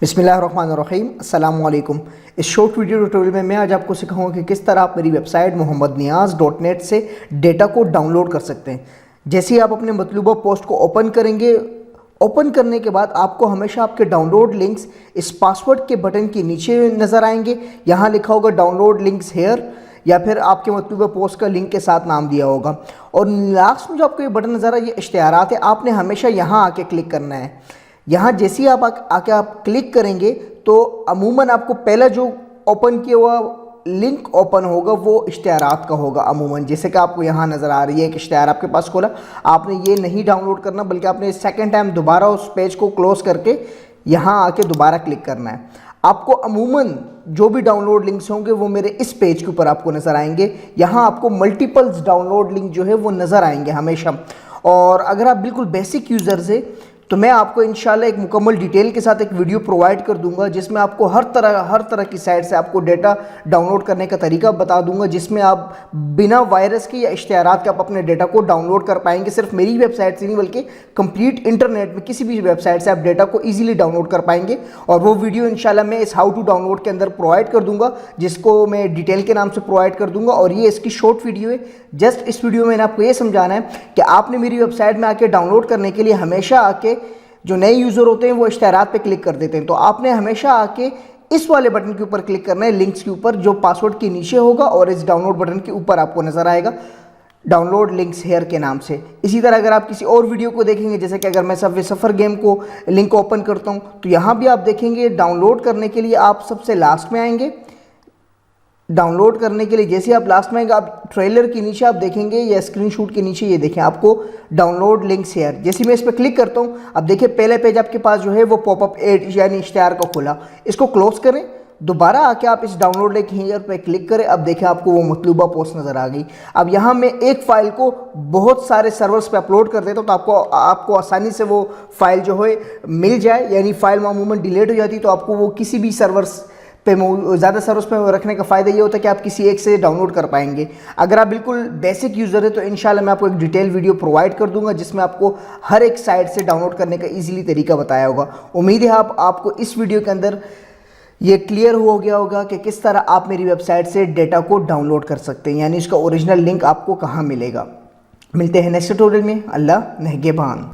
बिस्मिल्लाहिर्रहमानिर्रहीम अस्सलाम वालेकुम। इस शॉर्ट वीडियो ट्यूटोरियल में मैं आज आपको सिखाऊंगा कि किस तरह आप मेरी वेबसाइट mohammedniyaz.net से डेटा को डाउनलोड कर सकते हैं। जैसे ही आप अपने मतलूबा पोस्ट को ओपन करेंगे, ओपन करने के बाद आपको हमेशा आपके डाउनलोड लिंक्स इस पासवर्ड के बटन के नीचे नज़र आएंगे। यहाँ लिखा होगा डाउनलोड लिंक्स हेयर, या फिर आपके मतलूबा पोस्ट का लिंक के साथ नाम दिया होगा। और लास्ट में जो आपको ये बटन नज़र आ रहा है, ये इश्तिहारात है, आपने हमेशा यहाँ आके क्लिक करना है। यहाँ जैसे ही आप आके आप क्लिक करेंगे तो अमूमन आपको पहला जो ओपन किया हुआ लिंक ओपन होगा वो इश्तिहारात का होगा अमूमन। जैसे कि आपको यहाँ नज़र आ रही है एक इश्तिहार आपके पास खोला, आपने ये नहीं डाउनलोड करना बल्कि आपने सेकंड टाइम दोबारा उस पेज को क्लोज़ करके यहाँ आके दोबारा क्लिक करना है। आपको अमूमन जो भी डाउनलोड लिंक्स होंगे वो मेरे इस पेज के ऊपर आपको नज़र आएंगे। यहाँ आपको मल्टीपल्स डाउनलोड लिंक जो है वो नज़र आएंगे हमेशा। और अगर आप बिल्कुल बेसिक यूज़र से, तो मैं आपको इंशाल्लाह एक मुकम्मल डिटेल के साथ एक वीडियो प्रोवाइड कर दूंगा जिसमें आपको हर तरह की साइट से आपको डेटा डाउनलोड करने का तरीका बता दूंगा, जिसमें आप बिना वायरस के या इश्तिहारात के आप अपने डेटा को डाउनलोड कर पाएंगे। सिर्फ मेरी वेबसाइट से नहीं बल्कि कंप्लीट इंटरनेट में किसी भी वेबसाइट से आप डेटा को ईजिली डाउनलोड कर पाएंगे। और वो वीडियो इंशाल्लाह मैं इस हाउ टू डाउनलोड के अंदर प्रोवाइड कर दूंगा, जिसको मैं डिटेल के नाम से प्रोवाइड कर दूंगा। और ये इसकी शॉर्ट वीडियो है। जस्ट इस वीडियो में मैंने आपको ये समझाना है कि आपने मेरी वेबसाइट में आके डाउनलोड करने के लिए हमेशा आके, जो नए यूज़र होते हैं वो इश्तिहारात पे क्लिक कर देते हैं, तो आपने हमेशा आके इस वाले बटन के ऊपर क्लिक करना है, लिंक्स के ऊपर, जो पासवर्ड के नीचे होगा और इस डाउनलोड बटन के ऊपर आपको नज़र आएगा डाउनलोड लिंक्स हेयर के नाम से। इसी तरह अगर आप किसी और वीडियो को देखेंगे, जैसे कि अगर मैं सबवे सफ़र गेम को लिंक ओपन करता हूँ, तो यहाँ भी आप देखेंगे डाउनलोड करने के लिए आप सबसे लास्ट में आएंगे। डाउनलोड करने के लिए जैसे आप लास्ट में आएंगे, आप ट्रेलर के नीचे आप देखेंगे या स्क्रीनशॉट के नीचे ये देखें आपको डाउनलोड लिंक्स हेयर। जैसे मैं इस पर क्लिक करता हूँ, अब देखिए पहले पेज आपके पास जो है वो पॉपअप एड यानी इश्तिहार का खुला। इसको क्लोज करें, दोबारा आके आप इस डाउनलोड लिंक हेयर पे क्लिक करें। अब देखें आपको वो मतलूबा पोस्ट नज़र आ गई। अब यहाँ मैं एक फ़ाइल को बहुत सारे सर्वर्स पे अपलोड कर देता हूँ, तो आपको आसानी से वो फाइल जो है मिल जाए। यानी फ़ाइल मामूमन डिलीट हो जाती है, तो आपको वो किसी भी सर्वर्स पे, ज़्यादा सर्विस पे रखने का फ़ायदा ये होता है कि आप किसी एक से डाउनलोड कर पाएंगे। अगर आप बिल्कुल बेसिक यूज़र है तो इंशाल्लाह मैं आपको एक डिटेल वीडियो प्रोवाइड कर दूंगा जिसमें आपको हर एक साइट से डाउनलोड करने का इजीली तरीका बताया होगा। उम्मीद है आपको इस वीडियो के अंदर ये क्लियर हो गया होगा कि किस तरह आप मेरी वेबसाइट से डेटा को डाउनलोड कर सकते हैं, यानी इसका ओरिजिनल लिंक आपको कहाँ मिलेगा। मिलते हैं नेक्स्ट ट्यूटोरियल में। अल्लाह नेगेबान।